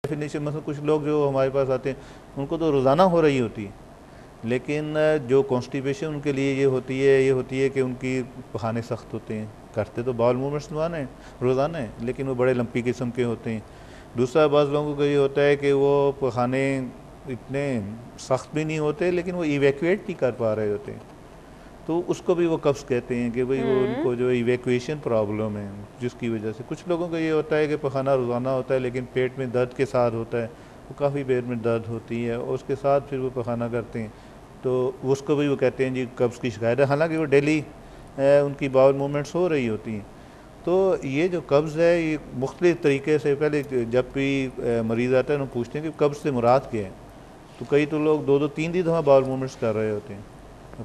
Definition, मतलब कुछ लोग जो हमारे पास आते हैं उनको तो रोज़ाना हो रही होती है, लेकिन जो कॉन्स्टिपेशन उनके लिए ये होती है कि उनकी पखाने सख्त होते हैं, करते तो बाउल मूवमेंट्स रोज़ाना है, लेकिन वो बड़े लंपी किस्म के होते हैं। दूसरा, बाज़ लोगों को ये होता है कि वो पखाने इतने सख्त भी नहीं होते, लेकिन वो इवैक्यूएट नहीं कर पा रहे होते हैं, तो उसको भी वो कब्ज़ कहते हैं कि भाई वो उनको जो इवैक्यूएशन प्रॉब्लम है, जिसकी वजह से कुछ लोगों को ये होता है कि पखाना रोज़ाना होता है लेकिन पेट में दर्द के साथ होता है, वो काफ़ी पेट में दर्द होती है और उसके साथ फिर वो पखाना करते हैं, तो उसको भी वो कहते हैं जी कब्ज़ की शिकायत है, हालांकि वो डेली उनकी बाउल मूवमेंट्स हो रही होती हैं। तो ये जो कब्ज़ है ये मुख्तलिफ़ तरीके से, पहले जब भी मरीज़ आता है उन्हें पूछते हैं कि कब्ज़ से मुराद क्या है, तो कई तो लोग 2-2 3 दफ़ा बाउल मूवमेंट्स कर रहे होते हैं,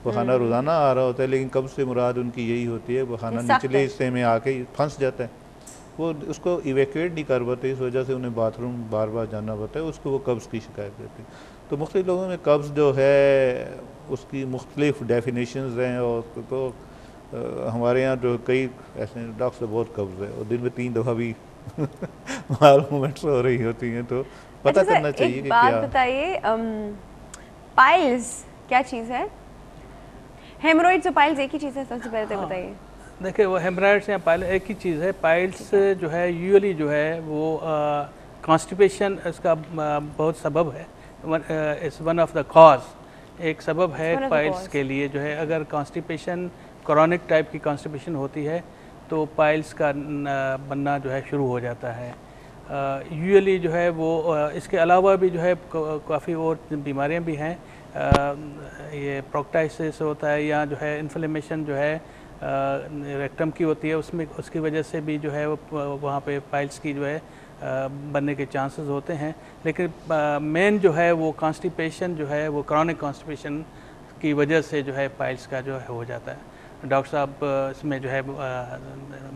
पखाना रोज़ाना आ रहा होता है, लेकिन कब्ज़ से मुराद उनकी यही होती है पखाना निचले हिस्से में आके फंस जाता है, वो उसको इवैक्यूएट नहीं कर पाते, इस वजह से उन्हें बाथरूम बार बार जाना पड़ता है, उसको वो कब्ज़ की शिकायत देते हैं। तो मुख्तलिफ़ लोगों में कब्ज़ जो है उसकी मुख्तलिफ़ डेफिनेशंस हैं, और तो हमारे यहाँ जो कई ऐसे डॉक्टर से बहुत कब्ज़ है और दिन में 3 दफ़ा भी मूवमेंट्स हो रही होती हैं, तो पता करना चाहिए एक कि बात क्या। बताइए, पाइल्स क्या चीज़ है? हेमरोइड्स और पाइल्स एक ही चीज़ है? सबसे पहले तो बताइए। देखिए, वो हेमराइड्स या पाइल्स एक ही चीज़ है। पाइल्स जो है यूजुअली जो है वो कॉन्स्टिपेशन, इसका बहुत सबब है, it's one of the cause, एक सबब है पाइल्स के लिए जो है। अगर कॉन्स्टिपेशन क्रॉनिक टाइप की कॉन्स्टिपेशन होती है तो पाइल्स का बनना जो है शुरू हो जाता है। यूजुअली जो है वो इसके अलावा भी जो है काफ़ी और बीमारियां भी हैं, ये प्रोक्टाइसिस होता है या जो है इन्फ्लेमेशन जो है रेक्टम की होती है, उसमें उसकी वजह से भी जो है वो वहाँ पे पाइल्स की जो है बनने के चांसेस होते हैं। लेकिन मेन जो है वो कॉन्स्टिपेशन जो है वो क्रॉनिक कॉन्स्टिपेशन की वजह से जो है पाइल्स का जो है हो जाता है। डॉक्टर साहब इसमें जो है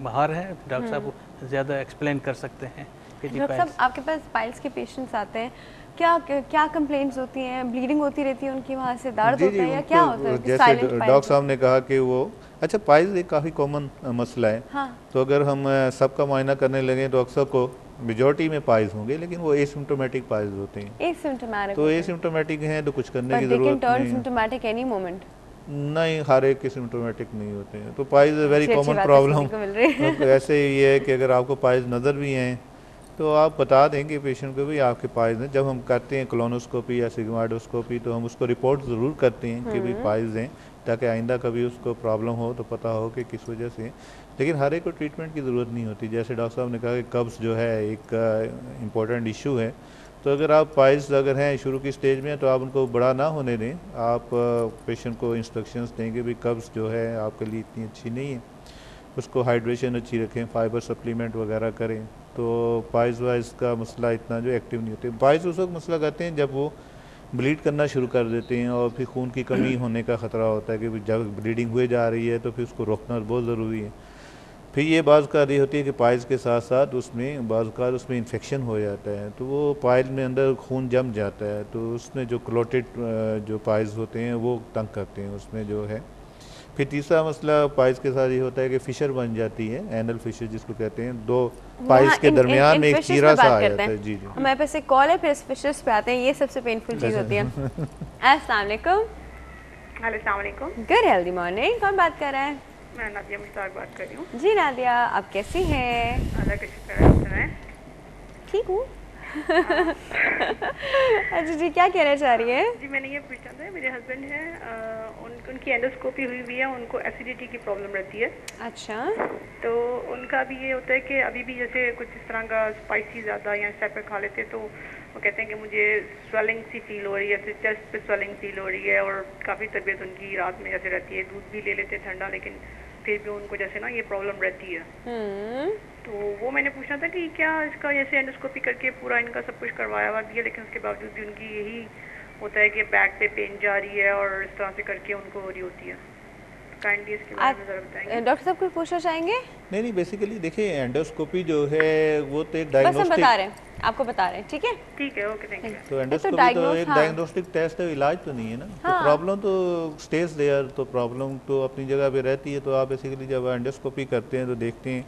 माहिर हैं, डॉक्टर साहब ज़्यादा एक्सप्लेन कर सकते हैं। डॉक्टर साहब, आपके पास पाइल्स के पेशेंट्स आते हैं, क्या क्या कंप्लेंट्स होती हैं? ब्लीडिंग होती रहती है उनकी, वहाँ से दर्द होता है या क्या होता है? जैसे डॉक्टर साहब ने कहा कि वो अच्छा, पाइल्स एक काफ़ी कॉमन मसला है। हाँ। तो अगर हम सबका मुआयना करने लगे तो अक्सर को मेजॉरिटी में पाइल्स होंगे, लेकिन वो एसिम्प्टोमेटिक पाइल्स होते हैं। एसिम्प्टोमेटिक, तो एसिम्प्टोमेटिक हैं तो कुछ करने की ज़रूरत नहीं। सिम्प्टोमेटिक एनी मोमेंट नहीं, हर एक के सिम्प्टोमेटिक नहीं होते हैं। तो पाइल्स वेरी कॉमन प्रॉब्लम। ऐसे ये है कि अगर आपको पाइल्स नज़र भी हैं तो आप बता देंगे पेशेंट को भी आपके पाइल्स हैं। जब हम करते हैं कोलोनोस्कोपी या सिग्माइडोस्कोपी तो हम उसको रिपोर्ट ज़रूर करते हैं कि भाई पाइल्स हैं, ताकि आइंदा कभी उसको प्रॉब्लम हो तो पता हो कि किस वजह से। लेकिन हर एक को ट्रीटमेंट की ज़रूरत नहीं होती। जैसे डॉक्टर साहब ने कहा कि कब्ज़ जो है एक इम्पॉर्टेंट इशू है, तो अगर आप पाइल्स अगर हैं शुरू की स्टेज में तो आप उनको बड़ा ना होने दें। आप पेशेंट को इंस्ट्रक्शंस देंगे भी कब्ज़ जो है आपके लिए इतनी अच्छी नहीं है, उसको हाइड्रेशन अच्छी रखें, फाइबर सप्लीमेंट वगैरह करें, तो पाइल्स वाइज का मसला इतना जो एक्टिव नहीं होते। पाइल्स उस वक्त मसला करते हैं जब वो ब्लीड करना शुरू कर देते हैं और फिर खून की कमी होने का ख़तरा होता है कि जब ब्लीडिंग हुए जा रही है तो फिर उसको रोकना बहुत ज़रूरी है। फिर ये बाज़ का ये होती है कि पाइल्स के साथ साथ उसमें बाज़ का उसमें इन्फेक्शन हो जाता है, तो वो पाइल में अंदर खून जम जाता है, तो उसमें जो क्लोटेड जो पाइल्स होते हैं वो तंग करते हैं उसमें जो है। फिर तीसरा मसला पाइल्स के साथ ये होता है कि फिशर बन जाती है, एनल फिशर जिसको कहते हैं, दो पाइल्स के दरमियान में एक चीरा सा आ जाता है। जी जी, हमारे पास एक कॉल है, फिर फिशर्स पे आते हैं। ये सबसे पेनफुल चीज़ होती है। अस्सलाम वालेकुम। अस्सलाम वालेकुम। Good healthy morning. कौन बात कर रहा है? मैं नादिया मुश्ताक बात कर रही हूँ। जी नादिया, आप कैसी हैं? अल्लाह का शुक्र है, आप सुनाएं? ठीक हूँ। अच्छा जी, क्या कहना चाह रही है? जी मैंने ये पूछना था, मेरे हस्बैंड हैं, उनकी एंडोस्कोपी हुई हुई है, उनको एसिडिटी की प्रॉब्लम रहती है। अच्छा। तो उनका भी ये होता है कि अभी भी जैसे कुछ इस तरह का स्पाइसी ज़्यादा या इस टाइप का खा लेते तो वो कहते हैं कि मुझे स्वेलिंग सी फील हो रही है, चेस्ट पे स्वेलिंग फील हो रही है और काफ़ी तबीयत उनकी रात में जैसे रहती है। दूध भी ले लेते ठंडा, लेकिन फिर भी उनको जैसे ना ये प्रॉब्लम रहती है। तो वो मैंने पूछना था कि क्या इसका जैसे एंडोस्कोपी करके पूरा इनका सब कुछ करवाया हुआ भी है, लेकिन उसके बावजूद भी उनकी यही होता है कि बैक पे पेन जा रही है और इस तरह से करके उनको हो रही होती है। काइंडली इसके बारे में ज़रा बताएंगे। डॉक्टर साहब कुछ पूछना चाहेंगे? नहीं, बेसिकली देखिए एंडोस्कोपी जो है वो तो एक डायग्नोस्टिक, बस हम बता रहे हैं, आपको बता रहे हैं। ठीक है, ठीक है, ओके, थैंक यू। तो एंडोस्कोपी तो एक डायग्नोस्टिक टेस्ट है, इलाज तो नहीं है ना। तो प्रॉब्लम तो स्टेज देयर, तो प्रॉब्लम तो अपनी जगह पे रहती है। तो आप बेसिकली जब एंडोस्कोपी करते हैं तो देखते हैं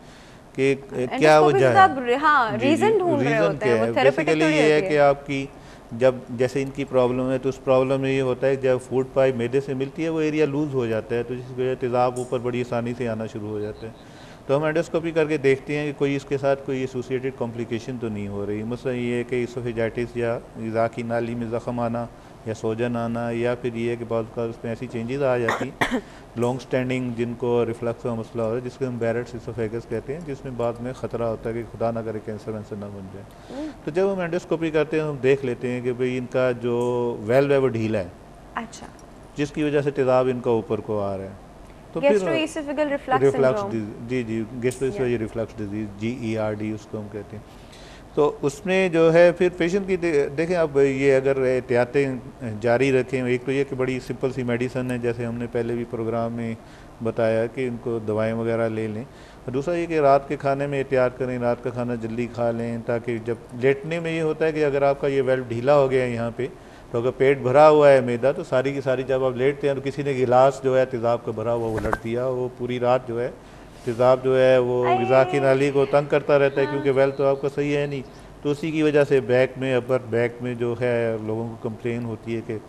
कि क्या वजह है। हाँ, रीजन ढूंढ रहे होते हैं, वो थेरेपेटिक बेसिकली थोड़ी ये है होती कि आपकी जब जैसे इनकी प्रॉब्लम है तो उस प्रॉब्लम में ये होता है जब फूड पाइप मैदे से मिलती है वो एरिया लूज़ हो जाता है, तो जिसकी वजह तेज़ाब ऊपर बड़ी आसानी से आना शुरू हो जाता है। तो हम एंडोस्कोपी करके देखते हैं कि कोई इसके साथ कोई एसोसिएटेड कॉम्प्लिकेशन तो नहीं हो रही। मसला ये है कि इसोफेजाइटिस या ग़िज़ा की नाली में ज़ख़म आना या सोजन आना, या फिर ये है कि बाद का उसमें ऐसी चेंजेस आ जाती लॉन्ग स्टैंडिंग जिनको रिफ्लक्स का मसला हो रहा है, जिसको हम बैरेट्स इसोफेगस कहते हैं, जिसमें बाद में ख़तरा होता है कि खुदा ना करे कैंसर वैंसर ना बन जाए। तो जब हम एंडोस्कोपी करते हैं हम देख लेते हैं कि भाई इनका जो वेल्व है वो ढीला है, अच्छा, जिसकी वजह से तेज़ाब इनका ऊपर को आ रहा है। तो गैस्ट्रोएसोफेगल रिफ्लक्स सिंड्रोम, जी गैस्ट्रोएसोफेजिक रिफ्लक्स डिजीज GERD उसको हम कहते हैं। तो उसमें जो है फिर पेशेंट की देखें अब ये अगर एहतियातें जारी रखें, एक तो ये कि बड़ी सिंपल सी मेडिसन है जैसे हमने पहले भी प्रोग्राम में बताया कि इनको दवाएं वगैरह ले लें, और दूसरा ये कि रात के खाने में एहतियात करें, रात का खाना जल्दी खा लें, ताकि जब लेटने में ये होता है कि अगर आपका ये वेल्व ढीला हो गया है यहाँ पे, तो अगर पेट भरा हुआ है मैदा तो सारी की सारी जब आप लेटते हैं तो किसी ने गिलास जो है तेज़ाब का भरा हुआ उलट दिया, वो पूरी रात जो है तेज़ाब जो है वो ग़िज़ा की नाली को तंग करता रहता है, क्योंकि वेल तो आपका सही है नहीं। तो उसी की वजह से बैक में, अपर बैक में जो है लोगों को कंप्लेन होती है कि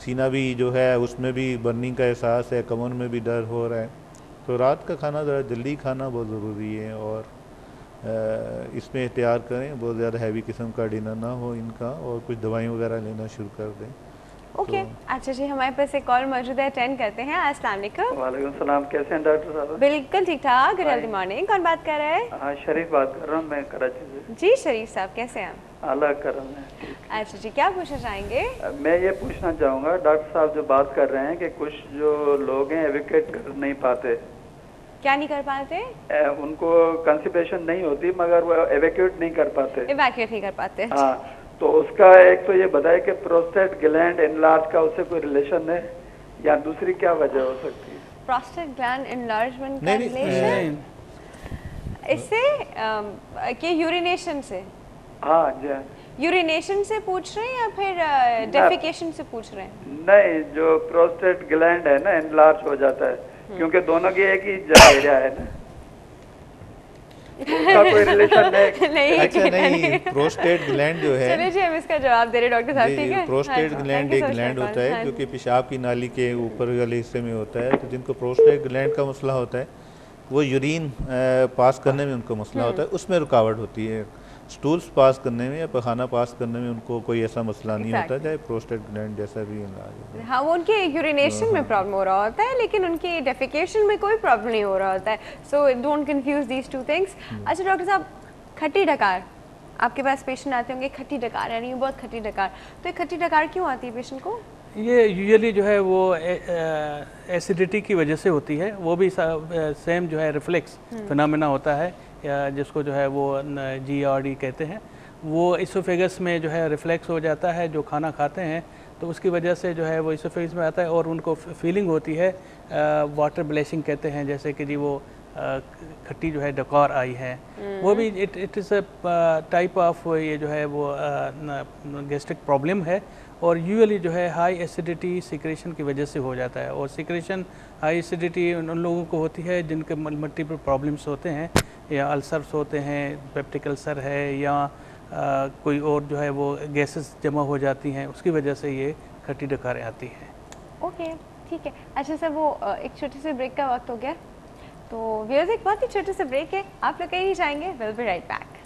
सीना भी जो है उसमें भी बर्निंग का एहसास है, कमर में भी दर्द हो रहा है। तो रात का खाना ज़रा जल्दी खाना बहुत ज़रूरी है, और इसमें एहतियात करें बहुत ज़्यादा हैवी किस्म का डिनर ना हो इनका, और कुछ दवाई वगैरह लेना शुरू कर दें। ओके, अच्छा जी, हमारे पास एक कॉल मौजूद है, अटेंड करते हैं। अस्सलाम वालेकुम। वालेकुम सलाम, कैसे हैं डॉक्टर साहब? बिल्कुल ठीक ठाक, गुड हेल्दी मॉर्निंग। कौन बात कर रहा है? हाँ, शरीफ बात कर रहा हूँ मैं कराची से। जी शरीफ साहब, कैसे हैं आप? अल्लाह करम है। अच्छा जी, क्या पूछना चाहेंगे? मैं ये पूछना चाहूँगा, डॉक्टर साहब जो बात कर रहे हैं कि कुछ जो लोग हैं एविकेट कर नहीं पाते, क्या नहीं कर पाते? उनको कंस्टिपेशन नहीं होती मगर वो एवेक्यूट नहीं कर पाते, इवैक्यूएट नहीं कर पाते। हाँ, तो उसका एक तो ये बताए कि प्रोस्टेट ग्लैंड एनलार्ज का उससे कोई रिलेशन है या दूसरी क्या वजह हो सकती है? प्रोस्टेट ग्लैंड एनलार्जमेंट का रिलेशन इससे कि यूरिनेशन से? हाँ जी, यूरिनेशन से पूछ रहे हैं या फिर डेफिकेशन से पूछ रहे हैं? नहीं, जो प्रोस्टेट ग्लैंड है ना एनलार्ज हो जाता है, क्योंकि दोनों की एक ही एरिया है ना, उसका कोई रिलेशन है? नहीं, अच्छा नहीं, प्रोस्टेट ग्लैंड जो है, चलिए जी हम इसका जवाब दे रहे डॉक्टर साहब, ठीक है? प्रोस्टेट ग्लैंड एक ग्लैंड होता है जो कि पेशाब की नाली के ऊपर वाले हिस्से में होता है। तो जिनको प्रोस्टेट ग्लैंड का मसला होता है वो यूरिन पास करने में उनको मसला होता है, उसमें रुकावट होती है। स्टूल्स पास करने में या पखाना पास करने में उनको कोई ऐसा मसला नहीं होता, चाहे प्रोस्टेट ग्लैंड जैसा भी इलाज हो। हाँ, वो उनके यूरिनेशन में प्रॉब्लम हो रहा होता है, लेकिन उनकी डेफिकेशन में कोई प्रॉब्लम नहीं हो रहा होता है। So don't confuse these two things. अच्छा डॉक्टर साहब, खट्टी डकार, आपके पास पेशेंट आते होंगे खट्टी डकार यानी बहुत खट्टी डकार, तो ये खट्टी डकार क्यों आती है पेशेंट को? ये यूजुअली जो है वो एसिडिटी की वजह से होती है, वो भी सेम जो है रिफ्लेक्स फिनोमेना होता है, या जिसको जो है वो GERD कहते हैं। वो इसोफेगस में जो है रिफ्लेक्स हो जाता है, जो खाना खाते हैं तो उसकी वजह से जो है वो इसोफेगस में आता है, और उनको फीलिंग होती है वाटर ब्लेसिंग कहते हैं, जैसे कि जी वो खट्टी जो है डकार आई है, वो भी it is a type of ये जो है वो गैस्ट्रिक प्रॉब्लम है, और यूजुअली जो है हाई एसिडिटी सिक्रेशन की वजह से हो जाता है। और सिक्रेशन हाई एसिडिटी उन लोगों को होती है जिनके मल्टीपल प्रॉब्लम्स होते हैं, या अल्सर्स होते हैं, पेप्टिक अल्सर है, या कोई और जो है वो गैसेस जमा हो जाती हैं, उसकी वजह से ये खट्टी डकारें आती हैं। ओके, ठीक है। अच्छा सर, वो एक छोटे से ब्रेक का वक्त हो गया, तो व्यूअर्स एक बहुत ही छोटे से ब्रेक है, आप लोग कहीं नहीं जाएंगे, विल बी राइट बैक।